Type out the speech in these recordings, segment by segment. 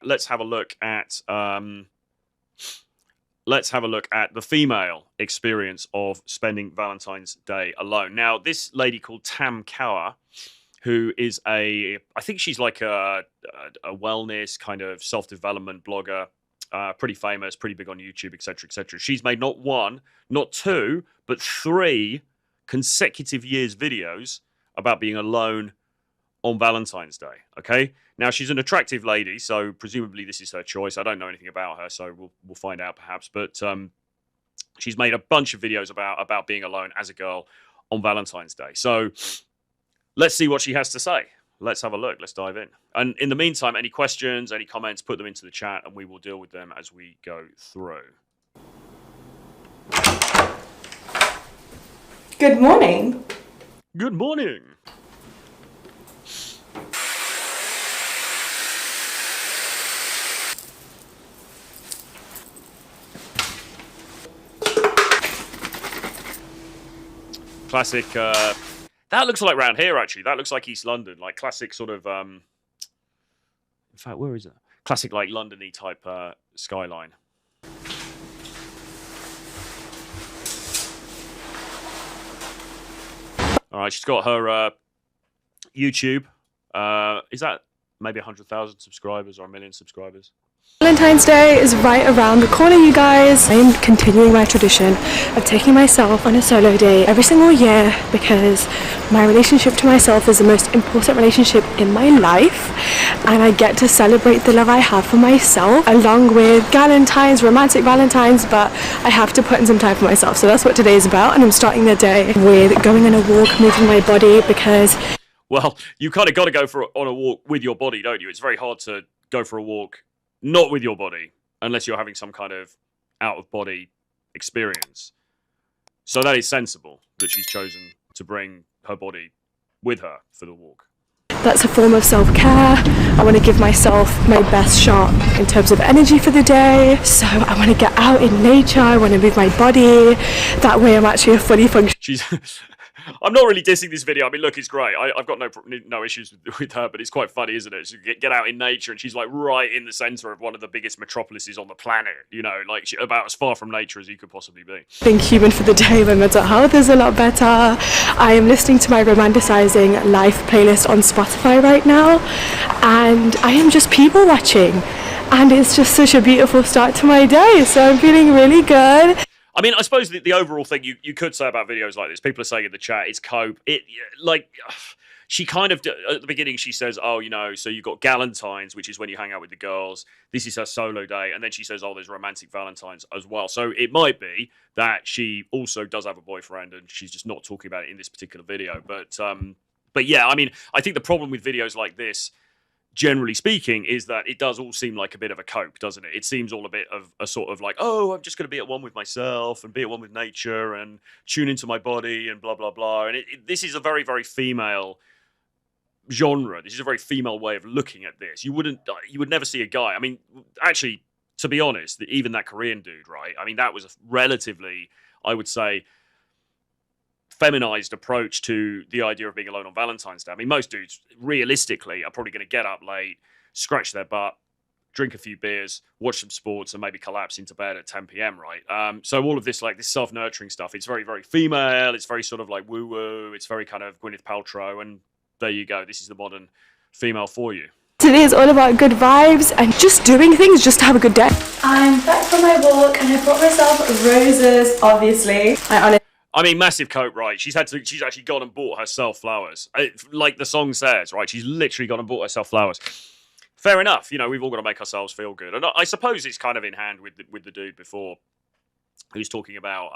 let's have a look at the female experience of spending Valentine's Day alone. Now, this lady called Tam Kaur, who is I think she's like a wellness kind of self-development blogger, pretty famous, pretty big on YouTube, etc., etc. She's made not one, not two, but 3 consecutive years videos about being alone on Valentine's Day. Okay, now she's an attractive lady, so presumably this is her choice. I don't know anything about her, so we'll find out perhaps. But she's made a bunch of videos about being alone as a girl on Valentine's Day. So let's see what she has to say. Let's have a look. Let's dive in. And in the meantime, any questions, any comments, put them into the chat, and we will deal with them as we go through. Good morning. Good morning. Classic, that looks like round here, actually. That looks like East London, like classic sort of, in fact, where is it? Classic, like, London-y type skyline. All right, she's got her YouTube. Is that maybe 100,000 subscribers or 1 million subscribers? Valentine's Day is right around the corner, you guys. I am continuing my tradition of taking myself on a solo date every single year because my relationship to myself is the most important relationship in my life, and I get to celebrate the love I have for myself along with Valentines, romantic Valentines, but I have to put in some time for myself. So that's what today is about, and I'm starting the day with going on a walk, moving my body because... Well, you kind of got to go on a walk with your body, don't you? It's very hard to go for a walk not with your body, unless you're having some kind of out-of-body experience. So that is sensible that she's chosen to bring her body with her for the walk. That's a form of self-care. I want to give myself my best shot in terms of energy for the day. So I want to get out in nature. I want to move my body. That way I'm actually a fully functioning... I'm not really dissing this video. I mean, look, it's great. I've got no issues with her, but it's quite funny, isn't it? She get out in nature, and she's like right in the center of one of the biggest metropolises on the planet. You know, like about as far from nature as you could possibly be. Being human for the day, my mental health is a lot better. I am listening to my romanticizing life playlist on Spotify right now, and I am just people watching, and it's just such a beautiful start to my day. So I'm feeling really good. I mean, I suppose the overall thing you could say about videos like this, people are saying in the chat, it's cope. She kind of, at the beginning, she says, oh, you know, so you've got Galentine's, which is when you hang out with the girls. This is her solo day. And then she says, oh, there's romantic Valentines as well. So it might be that she also does have a boyfriend and she's just not talking about it in this particular video. But yeah, I mean, I think the problem with videos like this, generally speaking, is that it does all seem like a bit of a cope, doesn't it? It seems all a bit of a sort of like, oh, I'm just going to be at one with myself and be at one with nature and tune into my body and blah, blah, blah. And this is a very, very female genre. This is a very female way of looking at this. You would never see a guy. I mean, actually, to be honest, even that Korean dude, right? I mean, that was a relatively, I would say, feminized approach to the idea of being alone on Valentine's Day. I mean, most dudes, realistically, are probably going to get up late, scratch their butt, drink a few beers, watch some sports, and maybe collapse into bed at 10 p.m., right? So all of this, like, this self-nurturing stuff, it's very, very female. It's very sort of like woo-woo. It's very kind of Gwyneth Paltrow, and there you go. This is the modern female for you. Today is all about good vibes and just doing things just to have a good day. I'm back from my walk, and I brought myself roses, obviously. I mean, massive coat, right? She's actually gone and bought herself flowers. Like the song says, right? She's literally gone and bought herself flowers. Fair enough. You know, we've all got to make ourselves feel good. And I suppose it's kind of in hand with the dude before who's talking about,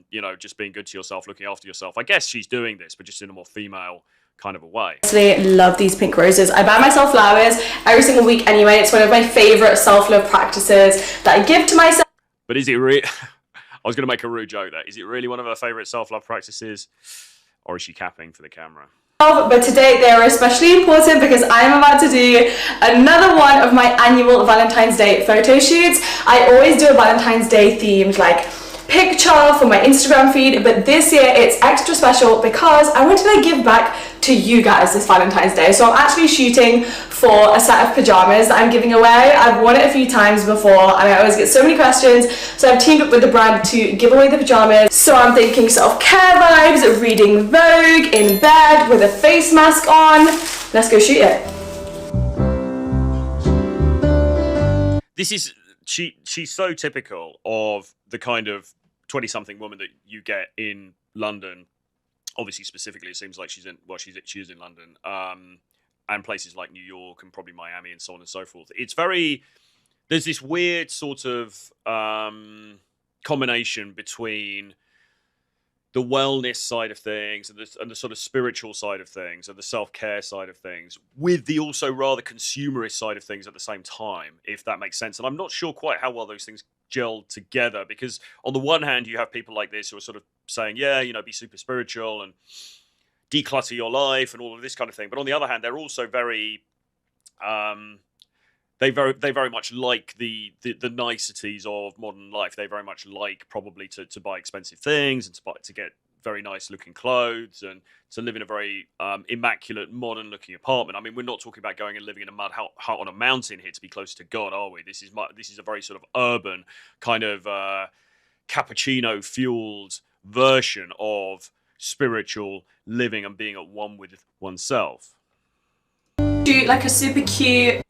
you know, just being good to yourself, looking after yourself. I guess she's doing this, but just in a more female kind of a way. I love these pink roses. I buy myself flowers every single week anyway. It's one of my favorite self-love practices that I give to myself. But is it really... I was going to make a rude joke there. Is it really one of her favourite self-love practices? Or is she capping for the camera? But today they are especially important because I am about to do another one of my annual Valentine's Day photo shoots. I always do a Valentine's Day themed like picture for my Instagram feed, but this year it's extra special because I wanted to give back to you guys this Valentine's Day. So I'm actually shooting for a set of pajamas that I'm giving away. I've worn it a few times before and I always get so many questions, so I've teamed up with the brand to give away the pajamas. So I'm thinking self-care vibes, reading Vogue in bed with a face mask on. Let's go shoot it. This is she's so typical of the kind of 20-something woman that you get in London. Obviously, specifically, it seems like she is in London, and places like New York and probably Miami and so on and so forth. There's this weird sort of combination between the wellness side of things and the sort of spiritual side of things and the self-care side of things with the also rather consumerist side of things at the same time, if that makes sense. And I'm not sure quite how well those things gel together, because on the one hand, you have people like this who are sort of saying, yeah, be super spiritual and declutter your life and all of this kind of thing. But on the other hand, they're also very... They very much like the niceties of modern life. They very much like probably to buy expensive things and to get very nice looking clothes and to live in a very immaculate modern looking apartment. I mean, we're not talking about going and living in a mud hut on a mountain here to be close to God, are we? This is a very sort of urban kind of cappuccino fueled version of spiritual living and being at one with oneself. Shoot like a super cute...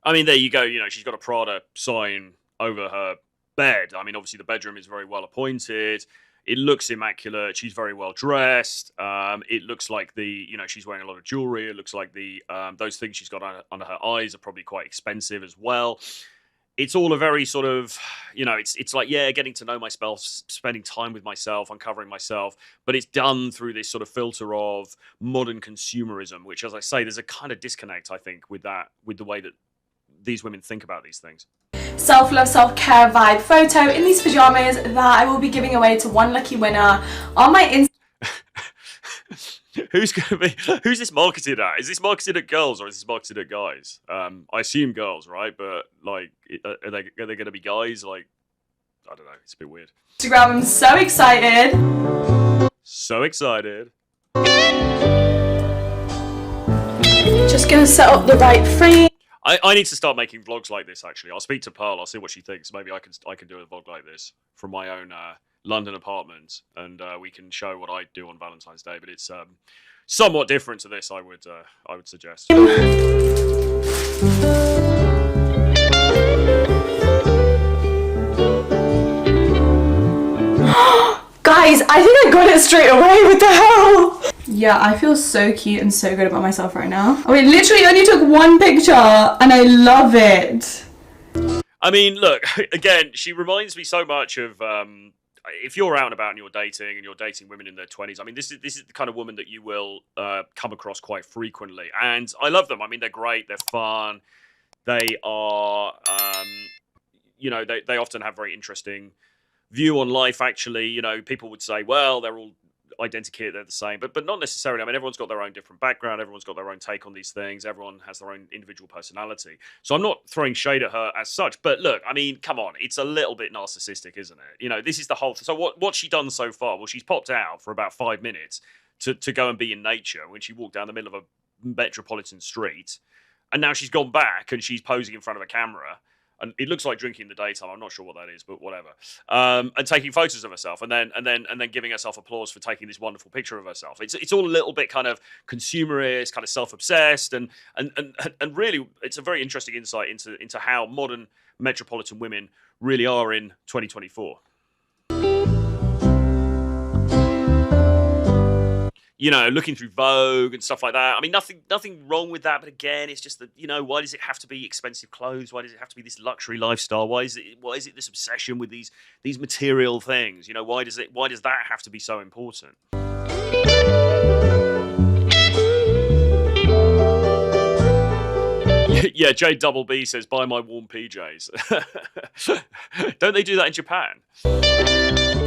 I mean, there you go. She's got a Prada sign over her bed. I mean, obviously the bedroom is very well appointed. It looks immaculate. She's very well dressed. It looks like she's wearing a lot of jewelry. It looks like those things she's got under her eyes are probably quite expensive as well. It's all a very sort of, it's like, yeah, getting to know myself, spending time with myself, uncovering myself. But it's done through this sort of filter of modern consumerism, which, as I say, there's a kind of disconnect, I think, with the way that these women think about these things. Self-love, self-care vibe photo in these pajamas that I will be giving away to one lucky winner on my Who's this marketed at? Is this marketed at girls or is this marketed at guys? I assume girls, right? But like, are they going to be guys? Like, I don't know. It's a bit weird. Instagram. I'm so excited. So excited. Just gonna set up the right frame. I need to start making vlogs like this, actually. I'll speak to Pearl. I'll see what she thinks. Maybe I can do a vlog like this from my own London apartment, and we can show what I do on Valentine's Day. But it's somewhat different to this, I would suggest. Guys, I think I got it straight away. What the hell? Yeah, I feel so cute and so good about myself right now. I mean, literally only took one picture and I love it. I mean, look, again, she reminds me so much of if you're out and about and you're dating women in their 20s. I mean, this is the kind of woman that you will come across quite frequently. And I love them. I mean, they're great. They're fun. They are, they often have very interesting view on life, actually. People would say, well, they're all identical, they're the same, but not necessarily. I mean, everyone's got their own different background, everyone's got their own take on these things, everyone has their own individual personality. So I'm not throwing shade at her as such, but look, I mean, come on, it's a little bit narcissistic, isn't it? This is the whole so what's she done so far? Well, she's popped out for about 5 minutes to go and be in nature when she walked down the middle of a metropolitan street, and now she's gone back and she's posing in front of a camera. And it looks like drinking in the daytime. I'm not sure what that is, but whatever. And taking photos of herself, and then giving herself applause for taking this wonderful picture of herself. It's all a little bit kind of consumerist, kind of self-obsessed, and really, it's a very interesting insight into how modern metropolitan women really are in 2024. Looking through Vogue and stuff like that. I mean, nothing wrong with that. But again, it's just that, why does it have to be expensive clothes? Why does it have to be this luxury lifestyle? Why is it this obsession with these material things? Why does that have to be so important? Yeah, J Double B says, buy my warm PJs. Don't they do that in Japan?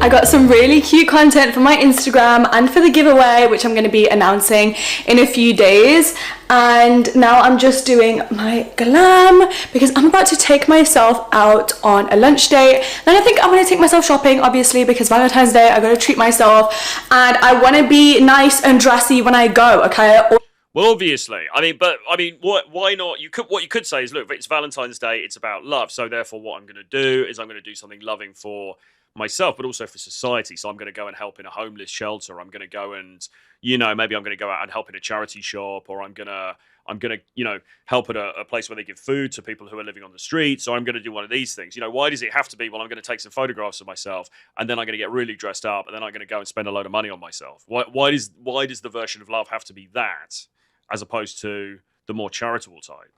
I got some really cute content for my Instagram and for the giveaway, which I'm going to be announcing in a few days. And now I'm just doing my glam because I'm about to take myself out on a lunch date. Then I think I'm going to take myself shopping, obviously, because Valentine's Day, I got to treat myself. And I want to be nice and dressy when I go, okay? Well, obviously, why not? What you could say is, look, it's Valentine's Day, it's about love. So therefore, what I'm going to do is I'm going to do something loving for myself, but also for society. So I'm going to go and help in a homeless shelter. I'm going to go and, maybe I'm going to go out and help in a charity shop, or I'm going to, help at a place where they give food to people who are living on the streets. So I'm going to do one of these things. Why does it have to be, well, I'm going to take some photographs of myself and then I'm going to get really dressed up and then I'm going to go and spend a load of money on myself? Why does the version of love have to be that, as opposed to the more charitable type?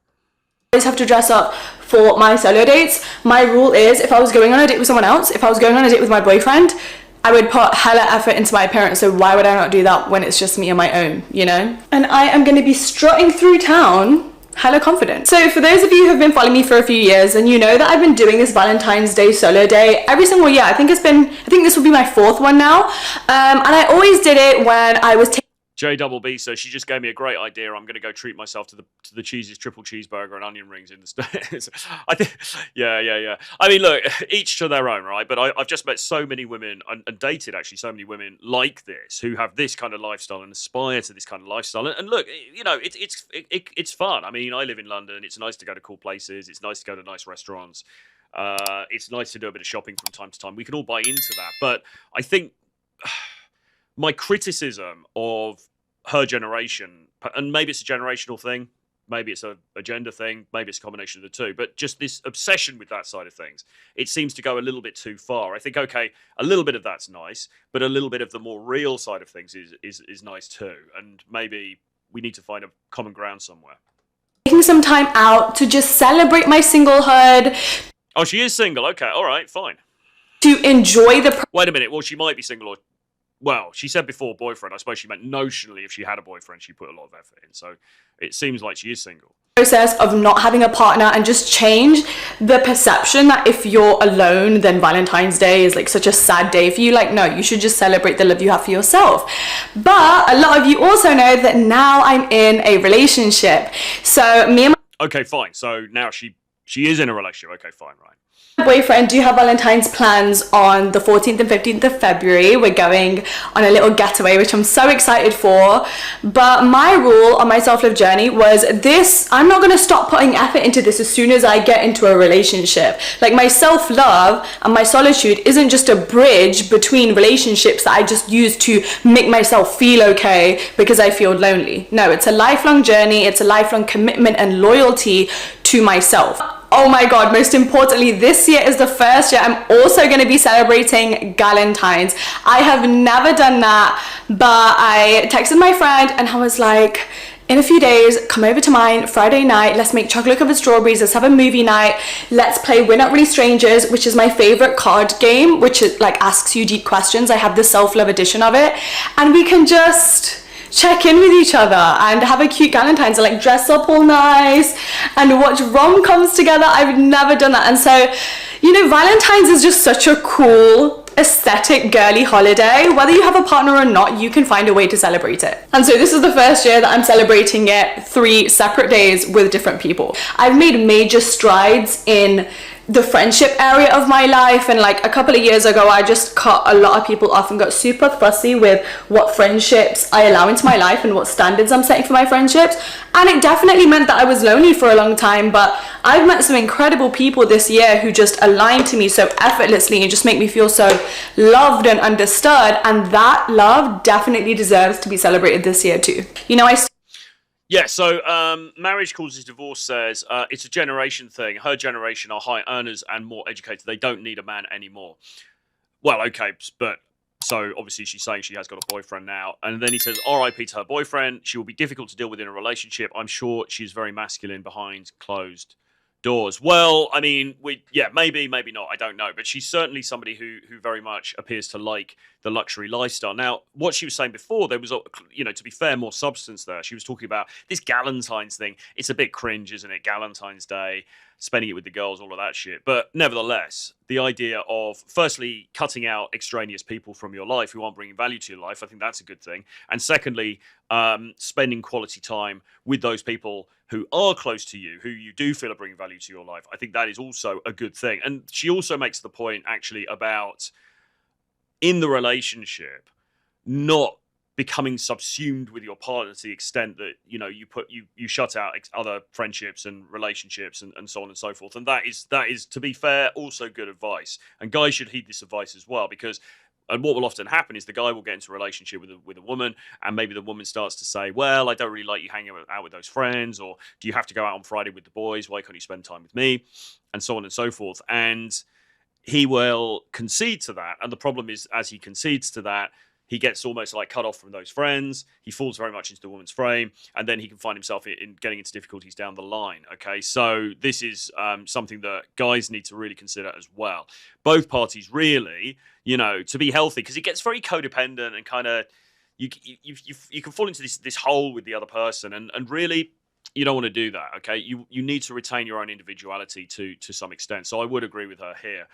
I always have to dress up for my solo dates. My rule is, if I was going on a date with someone else, if I was going on a date with my boyfriend, I would put hella effort into my appearance. So why would I not do that when it's just me on my own, And I am going to be strutting through town hella confident. So for those of you who have been following me for a few years, and you know that I've been doing this Valentine's Day solo day every single year. I think this will be my fourth one now. And I always did it when I was J Double B says, she just gave me a great idea. I'm going to go treat myself to the cheesiest triple cheeseburger and onion rings in the States. I think, yeah. I mean, look, each to their own, right? But I've just met so many women and dated actually so many women like this who have this kind of lifestyle and aspire to this kind of lifestyle. And look, it's fun. I mean, I live in London. It's nice to go to cool places. It's nice to go to nice restaurants. It's nice to do a bit of shopping from time to time. We can all buy into that. But I think my criticism of her generation, and maybe it's a generational thing, maybe it's a gender thing, maybe it's a combination of the two, but just this obsession with that side of things, it seems to go a little bit too far. I think, okay, a little bit of that's nice, but a little bit of the more real side of things is nice too. And maybe we need to find a common ground somewhere. Taking some time out to just celebrate my singlehood. Oh, she is single. Okay, all right, fine. To enjoy the... Wait a minute. Well, she might be single or... Well, she said before boyfriend. I suppose she meant notionally if she had a boyfriend, she put a lot of effort in. So it seems like she is single. Process of not having a partner, and just change the perception that if you're alone, then Valentine's Day is like such a sad day for you. Like, no, you should just celebrate the love you have for yourself. But a lot of you also know that now I'm in a relationship. So me and my... Okay, fine. So now she is in a relationship. Okay, fine, right. Boyfriend do have Valentine's plans on the 14th and 15th of February. We're going on a little getaway, which I'm so excited for. But my rule on my self-love journey was this: I'm not going to stop putting effort into this as soon as I get into a relationship. Like, my self-love and my solitude isn't just a bridge between relationships that I just use to make myself feel okay because I feel lonely. No, it's a lifelong journey. It's a lifelong commitment and loyalty to myself. Oh my God, most importantly, this year is the first year I'm also going to be celebrating Galentine's. I have never done that, but I texted my friend and I was like, in a few days, come over to mine Friday night. Let's make chocolate covered strawberries. Let's have a movie night. Let's play We're Not Really Strangers, which is my favorite card game, which is like asks you deep questions. I have the self-love edition of it, and we can just check in with each other and have a cute Galentine's, and like dress up all nice and watch rom-coms together. I've never done that. And so, Valentine's is just such a cool, aesthetic, girly holiday. Whether you have a partner or not, you can find a way to celebrate it. And so this is the first year that I'm celebrating it 3 separate days with different people. I've made major strides in the friendship area of my life, and like a couple of years ago I just cut a lot of people off and got super fussy with what friendships I allow into my life and what standards I'm setting for my friendships, and it definitely meant that I was lonely for a long time. But I've met some incredible people this year who just align to me so effortlessly and just make me feel so loved and understood, and that love definitely deserves to be celebrated this year too. Yeah, so Marriage Causes Divorce says it's a generation thing. Her generation are high earners and more educated. They don't need a man anymore. Well, okay, but so obviously she's saying she has got a boyfriend now. And then he says, RIP to her boyfriend. She will be difficult to deal with in a relationship. I'm sure she's very masculine behind closed doors. Well, I mean, maybe not. I don't know, but she's certainly somebody who very much appears to like the luxury lifestyle. Now, what she was saying before, there was, to be fair, more substance there. She was talking about this Galentine's thing. It's a bit cringe, isn't it? Galentine's Day, spending it with the girls, all of that shit. But nevertheless, the idea of firstly cutting out extraneous people from your life who aren't bringing value to your life, I think that's a good thing. And secondly, spending quality time with those people who are close to you, who you do feel are bringing value to your life. I think that is also a good thing. And she also makes the point actually about in the relationship not becoming subsumed with your partner to the extent that you shut out other friendships and relationships and so on and so forth. And that is to be fair also good advice, and guys should heed this advice as well, because what will often happen is the guy will get into a relationship with a woman, and maybe the woman starts to say, well, I don't really like you hanging out with those friends, or do you have to go out on Friday with the boys? Why can't you spend time with me? And so on and so forth. And he will concede to that. And the problem is, as he concedes to that, he gets almost like cut off from those friends. He falls very much into the woman's frame, and then he can find himself in getting into difficulties down the line. Okay, so this is something that guys need to really consider as well. Both parties really, to be healthy, because it gets very codependent and kind of you can fall into this hole with the other person, and really you don't want to do that. Okay, you need to retain your own individuality to some extent. So I would agree with her here.